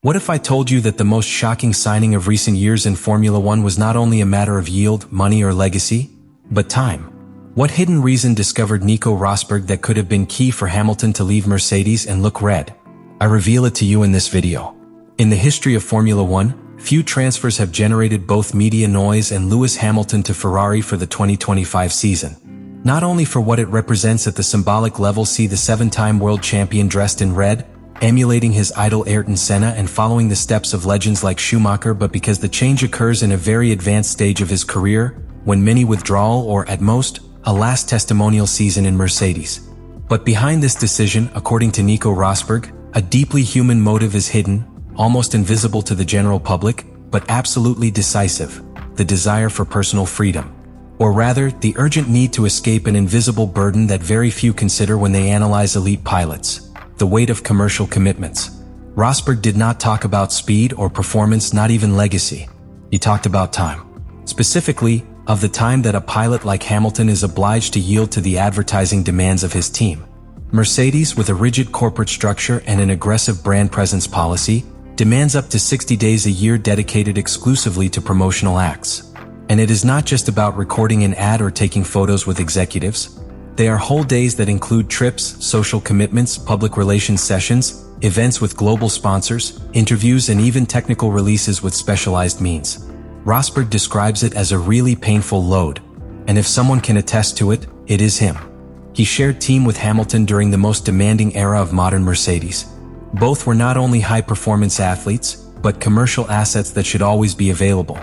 What if I told you that the most shocking signing of recent years in Formula One was not only a matter of yield, money, or legacy, but time? What hidden reason discovered Nico Rosberg that could have been key for Hamilton to leave Mercedes and look red? I reveal it to you in this video. In the history of Formula One, few transfers have generated both media noise and Lewis Hamilton to Ferrari for the 2025 season. Not only for what it represents at the symbolic level, see the seven-time world champion dressed in red, emulating his idol Ayrton Senna and following the steps of legends like Schumacher, but because the change occurs in a very advanced stage of his career, when many withdrawal or, at most, a last testimonial season in Mercedes. But behind this decision, according to Nico Rosberg, a deeply human motive is hidden, almost invisible to the general public, but absolutely decisive: the desire for personal freedom. Or rather, the urgent need to escape an invisible burden that very few consider when they analyze elite pilots: the weight of commercial commitments. Rosberg did not talk about speed or performance, not even legacy. He talked about time. Specifically, of the time that a pilot like Hamilton is obliged to yield to the advertising demands of his team. Mercedes, with a rigid corporate structure and an aggressive brand presence policy, demands up to 60 days a year dedicated exclusively to promotional acts. And it is not just about recording an ad or taking photos with executives. They are whole days that include trips, social commitments, public relations sessions, events with global sponsors, interviews, and even technical releases with specialized means. Rosberg describes it as a really painful load, and if someone can attest to it, it is him. He shared team with Hamilton during the most demanding era of modern Mercedes. Both were not only high-performance athletes, but commercial assets that should always be available.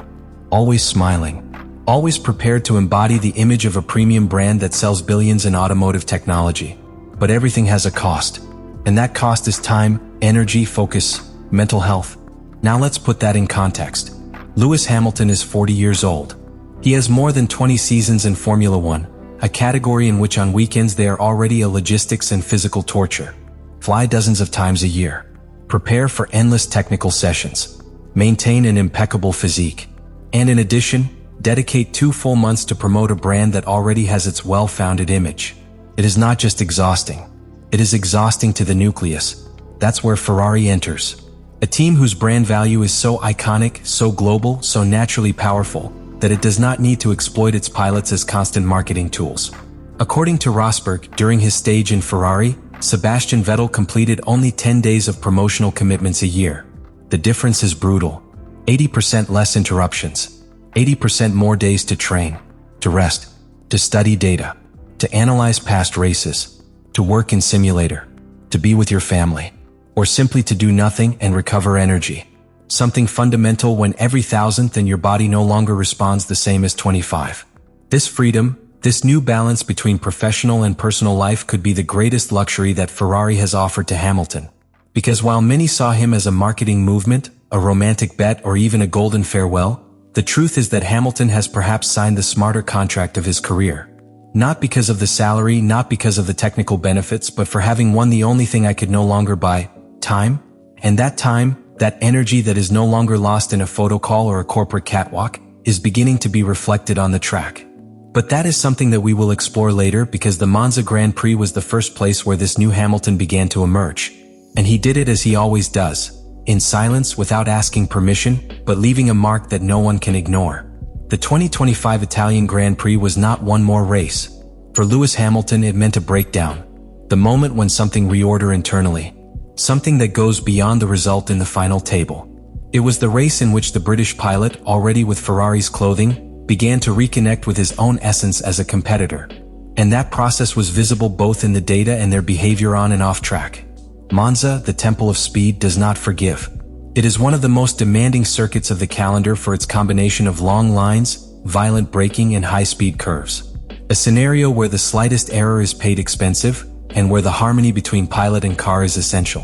Always smiling. Always prepared to embody the image of a premium brand that sells billions in automotive technology. But everything has a cost. And that cost is time, energy, focus, mental health. Now let's put that in context. Lewis Hamilton is 40 years old. He has more than 20 seasons in Formula One, a category in which on weekends they are already a logistics and physical torture. Fly dozens of times a year. Prepare for endless technical sessions. Maintain an impeccable physique. And in addition, dedicate 2 full months to promote a brand that already has its well-founded image. It is not just exhausting. It is exhausting to the nucleus. That's where Ferrari enters. A team whose brand value is so iconic, so global, so naturally powerful, that it does not need to exploit its pilots as constant marketing tools. According to Rosberg, during his stage in Ferrari, Sebastian Vettel completed only 10 days of promotional commitments a year. The difference is brutal. 80% less interruptions. 80% more days to train, to rest, to study data, to analyze past races, to work in simulator, to be with your family, or simply to do nothing and recover energy. Something fundamental when every thousandth and your body no longer responds the same as 25. This freedom, this new balance between professional and personal life could be the greatest luxury that Ferrari has offered to Hamilton. Because while many saw him as a marketing movement, a romantic bet, or even a golden farewell, the truth is that Hamilton has perhaps signed the smarter contract of his career. Not because of the salary, not because of the technical benefits, but for having won the only thing I could no longer buy: time. And that time, that energy that is no longer lost in a photo call or a corporate catwalk, is beginning to be reflected on the track. But that is something that we will explore later, because the Monza Grand Prix was the first place where this new Hamilton began to emerge. And he did it as he always does. In silence, without asking permission, but leaving a mark that no one can ignore. The 2025 Italian Grand Prix was not one more race. For Lewis Hamilton, it meant a breakdown. The moment when something reorder internally. Something that goes beyond the result in the final table. It was the race in which the British pilot, already with Ferrari's clothing, began to reconnect with his own essence as a competitor. And that process was visible both in the data and their behavior on and off track. Monza, the temple of speed, does not forgive. It is one of the most demanding circuits of the calendar for its combination of long lines, violent braking, and high-speed curves. A scenario where the slightest error is paid expensive, and where the harmony between pilot and car is essential.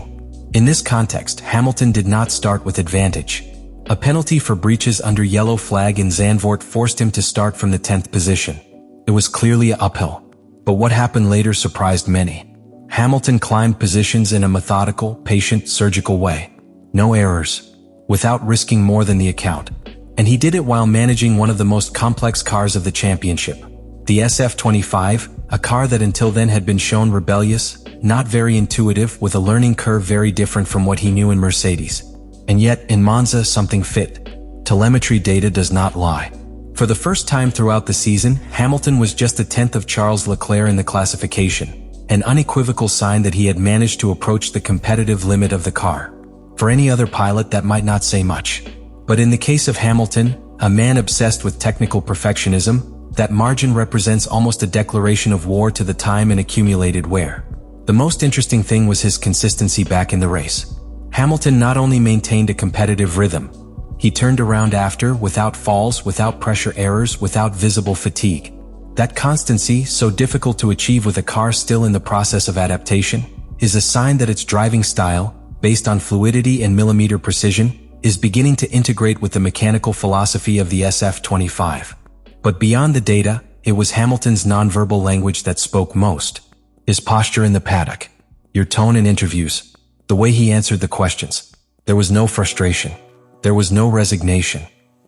In this context, Hamilton did not start with advantage. A penalty for breaches under yellow flag in Zandvoort forced him to start from the 10th position. It was clearly uphill. But what happened later surprised many. Hamilton climbed positions in a methodical, patient, surgical way. No errors. Without risking more than the account. And he did it while managing one of the most complex cars of the championship. The SF25, a car that until then had been shown rebellious, not very intuitive, with a learning curve very different from what he knew in Mercedes. And yet, in Monza, something fit. Telemetry data does not lie. For the first time throughout the season, Hamilton was just a tenth of Charles Leclerc in the classification, an unequivocal sign that he had managed to approach the competitive limit of the car. For any other pilot, that might not say much. But in the case of Hamilton, a man obsessed with technical perfectionism, that margin represents almost a declaration of war to the time and accumulated wear. The most interesting thing was his consistency back in the race. Hamilton not only maintained a competitive rhythm, he turned around after, without falls, without pressure errors, without visible fatigue. That constancy, so difficult to achieve with a car still in the process of adaptation, is a sign that its driving style, based on fluidity and millimeter precision, is beginning to integrate with the mechanical philosophy of the SF25. But beyond the data, it was Hamilton's nonverbal language that spoke most. His posture in the paddock, your tone in interviews, the way he answered the questions. There was no frustration. There was no resignation.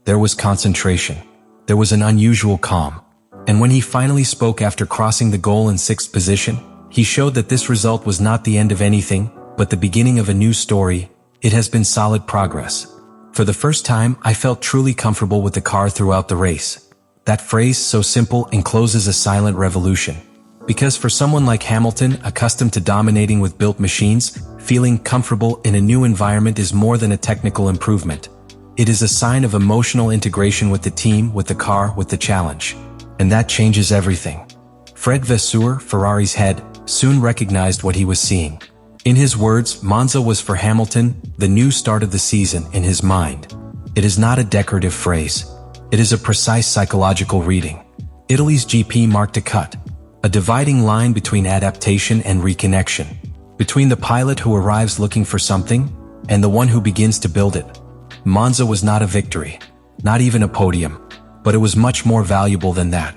There was concentration. There was an unusual calm. And when he finally spoke after crossing the goal in 6th position, he showed that this result was not the end of anything, but the beginning of a new story. It has been solid progress. For the first time, I felt truly comfortable with the car throughout the race. That phrase, so simple, encloses a silent revolution. Because for someone like Hamilton, accustomed to dominating with built machines, feeling comfortable in a new environment is more than a technical improvement. It is a sign of emotional integration with the team, with the car, with the challenge. And that changes everything. Fred Vasseur, Ferrari's head, soon recognized what he was seeing. In his words, Monza was for Hamilton the new start of the season in his mind. It is not a decorative phrase. It is a precise psychological reading. Italy's GP marked a cut, a dividing line between adaptation and reconnection, between the pilot who arrives looking for something and the one who begins to build it. Monza was not a victory, not even a podium, but it was much more valuable than that.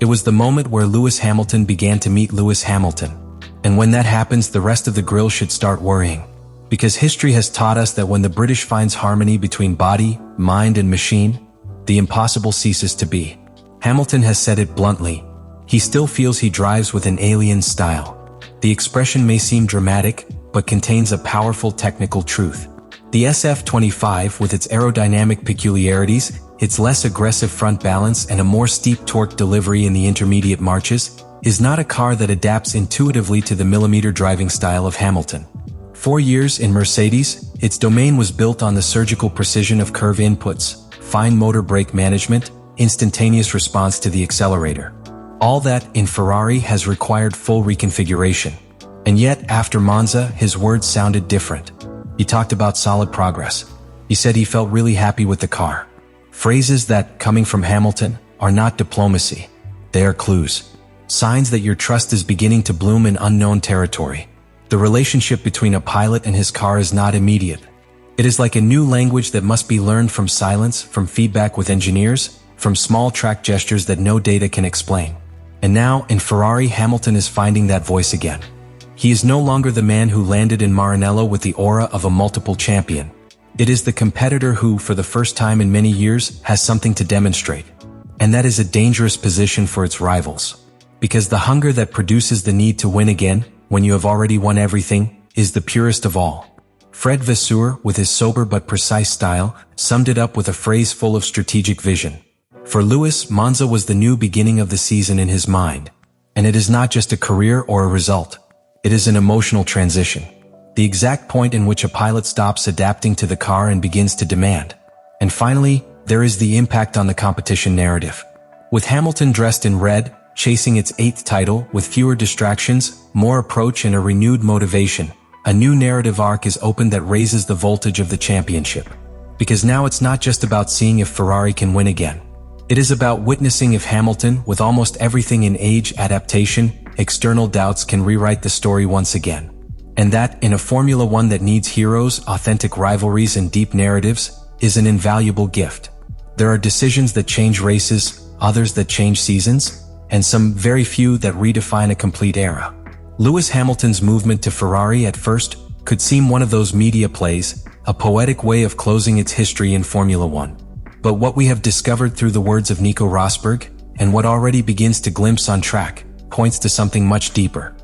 It was the moment where Lewis Hamilton began to meet Lewis Hamilton. And when that happens, the rest of the grill should start worrying. Because history has taught us that when the British finds harmony between body, mind, and machine, the impossible ceases to be. Hamilton has said it bluntly. He still feels he drives with an alien style. The expression may seem dramatic, but contains a powerful technical truth. The SF25, with its aerodynamic peculiarities, its less aggressive front balance and a more steep torque delivery in the intermediate marches, is not a car that adapts intuitively to the millimeter driving style of Hamilton. 4 years in Mercedes, its domain was built on the surgical precision of curve inputs, fine motor brake management, instantaneous response to the accelerator. All that, in Ferrari, has required full reconfiguration. And yet, after Monza, his words sounded different. He talked about solid progress. He said he felt really happy with the car. Phrases that, coming from Hamilton, are not diplomacy. They are clues. Signs that your trust is beginning to bloom in unknown territory. The relationship between a pilot and his car is not immediate. It is like a new language that must be learned from silence, from feedback with engineers, from small track gestures that no data can explain. And now, in Ferrari, Hamilton is finding that voice again. He is no longer the man who landed in Maranello with the aura of a multiple champion. It is the competitor who, for the first time in many years, has something to demonstrate. And that is a dangerous position for its rivals. Because the hunger that produces the need to win again, when you have already won everything, is the purest of all. Fred Vasseur, with his sober but precise style, summed it up with a phrase full of strategic vision. For Lewis, Monza was the new beginning of the season in his mind. And it is not just a career or a result. It is an emotional transition. The exact point in which a pilot stops adapting to the car and begins to demand. And finally, there is the impact on the competition narrative. With Hamilton dressed in red, chasing its 8th title, with fewer distractions, more approach and a renewed motivation, a new narrative arc is opened that raises the voltage of the championship. Because now it's not just about seeing if Ferrari can win again. It is about witnessing if Hamilton, with almost everything in age, adaptation, external doubts, can rewrite the story once again. And that, in a Formula One that needs heroes, authentic rivalries, and deep narratives, is an invaluable gift. There are decisions that change races, others that change seasons, and some very few that redefine a complete era. Lewis Hamilton's movement to Ferrari at first could seem one of those media plays, a poetic way of closing its history in Formula One. But what we have discovered through the words of Nico Rosberg, and what already begins to glimpse on track, points to something much deeper.